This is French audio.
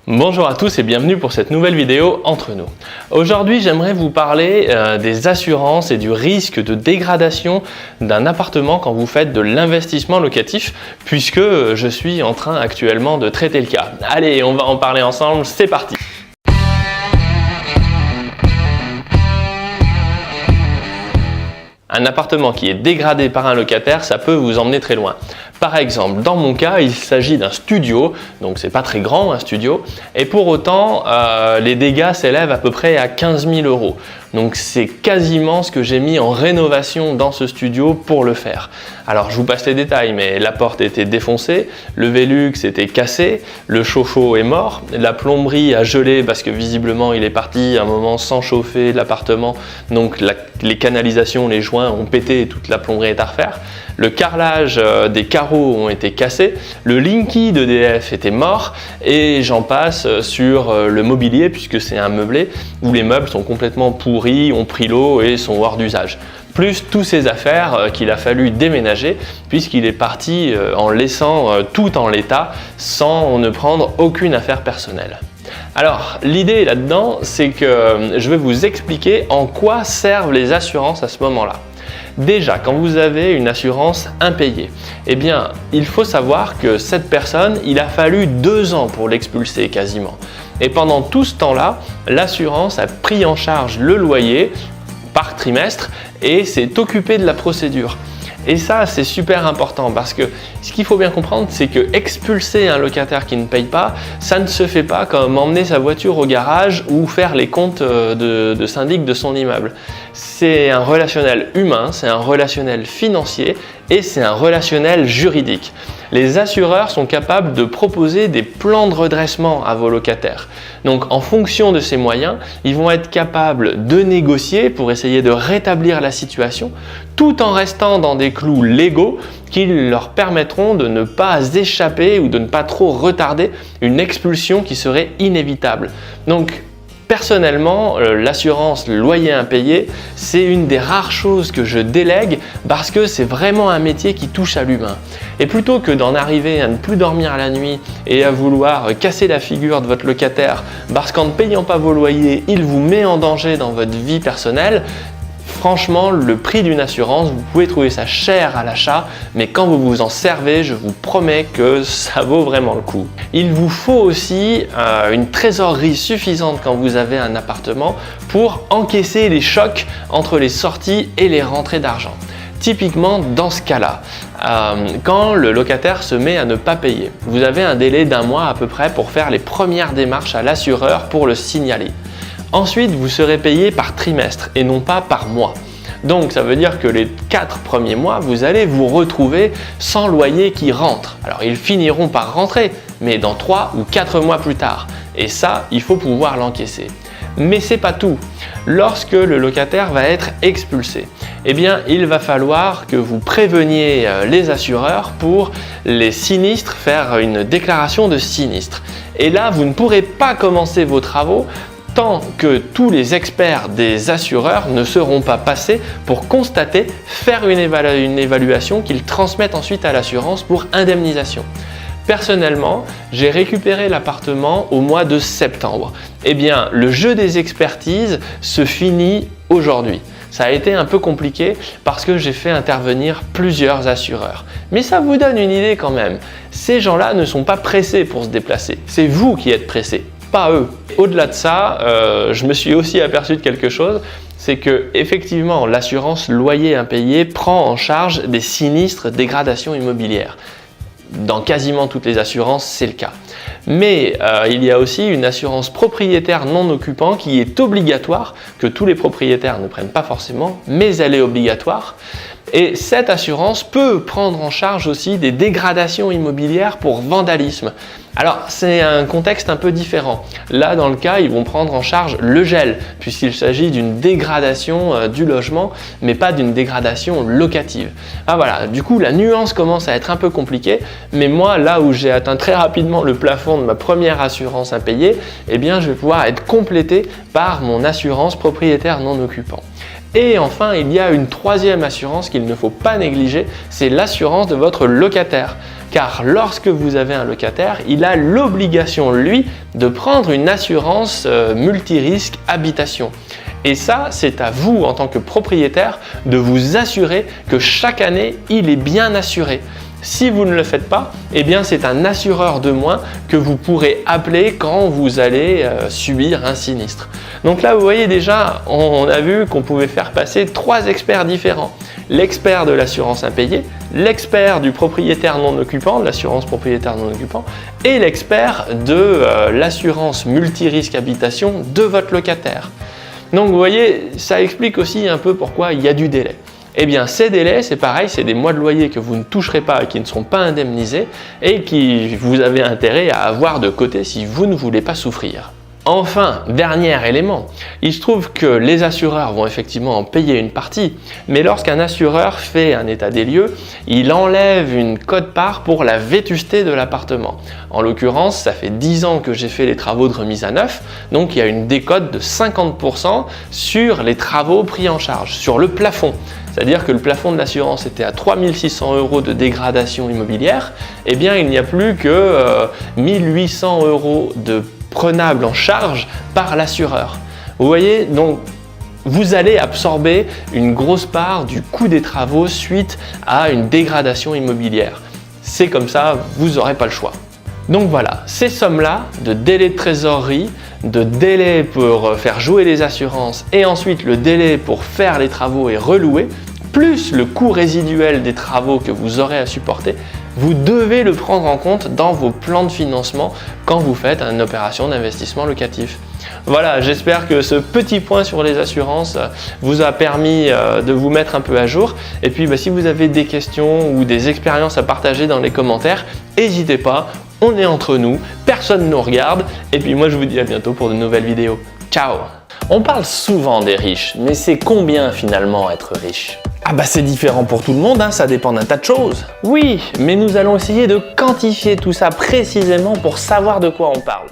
Bonjour à tous et bienvenue pour cette nouvelle vidéo entre nous. Aujourd'hui, j'aimerais vous parler des assurances et du risque de dégradation d'un appartement quand vous faites de l'investissement locatif, puisque je suis en train actuellement de traiter le cas. Allez, on va en parler ensemble, c'est parti! Un appartement qui est dégradé par un locataire, ça peut vous emmener très loin. Par exemple, dans mon cas, il s'agit d'un studio, donc c'est pas très grand un studio, et pour autant, les dégâts s'élèvent à peu près à 15 000 €. Donc c'est quasiment ce que j'ai mis en rénovation dans ce studio pour le faire. Alors je vous passe les détails, mais la porte était défoncée, le Velux était cassé, le chauffe-eau est mort, la plomberie a gelé parce que visiblement il est parti un moment sans chauffer l'appartement, donc les canalisations, les joints ont pété et toute la plomberie est à refaire. Le carrelage des carreaux ont été cassés, le Linky d'EDF était mort et j'en passe sur le mobilier puisque c'est un meublé où les meubles sont complètement pourris, ont pris l'eau et sont hors d'usage. Plus toutes ces affaires qu'il a fallu déménager puisqu'il est parti en laissant tout en l'état sans ne prendre aucune affaire personnelle. Alors l'idée là-dedans, c'est que je vais vous expliquer en quoi servent les assurances à ce moment-là. Déjà, quand vous avez une assurance impayée, eh bien, il faut savoir que cette personne, il a fallu 2 ans pour l'expulser quasiment. Et pendant tout ce temps-là, l'assurance a pris en charge le loyer par trimestre et s'est occupée de la procédure. Et ça, c'est super important parce que ce qu'il faut bien comprendre, c'est que expulser un locataire qui ne paye pas, ça ne se fait pas comme emmener sa voiture au garage ou faire les comptes de syndic de son immeuble. C'est un relationnel humain, c'est un relationnel financier et c'est un relationnel juridique. Les assureurs sont capables de proposer des plans de redressement à vos locataires. Donc en fonction de ces moyens, ils vont être capables de négocier pour essayer de rétablir la situation tout en restant dans des clous légaux qui leur permettront de ne pas échapper ou de ne pas trop retarder une expulsion qui serait inévitable. Donc personnellement, l'assurance loyer impayé, c'est une des rares choses que je délègue parce que c'est vraiment un métier qui touche à l'humain. Et plutôt que d'en arriver à ne plus dormir la nuit et à vouloir casser la figure de votre locataire parce qu'en ne payant pas vos loyers, il vous met en danger dans votre vie personnelle, franchement, le prix d'une assurance, vous pouvez trouver ça cher à l'achat, mais quand vous vous en servez, je vous promets que ça vaut vraiment le coup. Il vous faut aussi une trésorerie suffisante quand vous avez un appartement pour encaisser les chocs entre les sorties et les rentrées d'argent. Typiquement, dans ce cas-là, quand le locataire se met à ne pas payer, vous avez un délai d'1 mois à peu près pour faire les premières démarches à l'assureur pour le signaler. Ensuite, vous serez payé par trimestre et non pas par mois. Donc, ça veut dire que les 4 premiers mois, vous allez vous retrouver sans loyer qui rentre. Alors, ils finiront par rentrer, mais dans 3 ou 4 mois plus tard. Et ça, il faut pouvoir l'encaisser. Mais c'est pas tout. Lorsque le locataire va être expulsé, eh bien, il va falloir que vous préveniez les assureurs pour les sinistres, faire une déclaration de sinistre. Et là, vous ne pourrez pas commencer vos travaux tant que tous les experts des assureurs ne seront pas passés pour constater, faire une évaluation qu'ils transmettent ensuite à l'assurance pour indemnisation. Personnellement, j'ai récupéré l'appartement au mois de septembre. Eh bien, le jeu des expertises se finit aujourd'hui. Ça a été un peu compliqué parce que j'ai fait intervenir plusieurs assureurs. Mais ça vous donne une idée quand même. Ces gens-là ne sont pas pressés pour se déplacer. C'est vous qui êtes pressés, pas eux. Au-delà de ça, je me suis aussi aperçu de quelque chose, c'est que effectivement l'assurance loyer impayé prend en charge des sinistres dégradation immobilière. Dans quasiment toutes les assurances, c'est le cas. Mais il y a aussi une assurance propriétaire non occupant qui est obligatoire, que tous les propriétaires ne prennent pas forcément, mais elle est obligatoire. Et cette assurance peut prendre en charge aussi des dégradations immobilières pour vandalisme. Alors c'est un contexte un peu différent. Là dans le cas, ils vont prendre en charge le gel puisqu'il s'agit d'une dégradation du logement mais pas d'une dégradation locative. Ah voilà, du coup la nuance commence à être un peu compliquée, mais moi là où j'ai atteint très rapidement le plafond de ma première assurance impayée, eh bien je vais pouvoir être complété par mon assurance propriétaire non occupant. Et enfin, il y a une troisième assurance qu'il ne faut pas négliger, c'est l'assurance de votre locataire. car lorsque vous avez un locataire, il a l'obligation, lui, de prendre une assurance multirisque habitation. Et ça, c'est à vous, en tant que propriétaire, de vous assurer que chaque année, il est bien assuré. Si vous ne le faites pas, eh bien c'est un assureur de moins que vous pourrez appeler quand vous allez subir un sinistre. Donc là, vous voyez déjà, on a vu qu'on pouvait faire passer 3 experts différents. L'expert de l'assurance impayée, l'expert du propriétaire non occupant, de l'assurance propriétaire non occupant, et l'expert de l'assurance multirisque habitation de votre locataire. Donc vous voyez, ça explique aussi un peu pourquoi il y a du délai. Eh bien, ces délais, c'est pareil, c'est des mois de loyer que vous ne toucherez pas et qui ne seront pas indemnisés et qui vous avez intérêt à avoir de côté si vous ne voulez pas souffrir. Enfin, dernier élément, il se trouve que les assureurs vont effectivement en payer une partie, mais lorsqu'un assureur fait un état des lieux, il enlève une quote-part pour la vétusté de l'appartement. En l'occurrence, ça fait 10 ans que j'ai fait les travaux de remise à neuf, donc il y a une décote de 50% sur les travaux pris en charge, sur le plafond. C'est-à-dire que le plafond de l'assurance était à 3 600 € de dégradation immobilière, eh bien il n'y a plus que 1 800 € de prenable en charge par l'assureur. Vous voyez, donc vous allez absorber une grosse part du coût des travaux suite à une dégradation immobilière. C'est comme ça, vous n'aurez pas le choix. Donc voilà, ces sommes-là de délai de trésorerie, de délai pour faire jouer les assurances et ensuite le délai pour faire les travaux et relouer, plus le coût résiduel des travaux que vous aurez à supporter, vous devez le prendre en compte dans vos plans de financement quand vous faites une opération d'investissement locatif. Voilà, j'espère que ce petit point sur les assurances vous a permis de vous mettre un peu à jour. Et puis si vous avez des questions ou des expériences à partager dans les commentaires, n'hésitez pas, on est entre nous, personne ne nous regarde. Et puis moi je vous dis à bientôt pour de nouvelles vidéos. Ciao! On parle souvent des riches, mais c'est combien finalement être riche? Ah c'est différent pour tout le monde, ça dépend d'un tas de choses. Oui, mais nous allons essayer de quantifier tout ça précisément pour savoir de quoi on parle.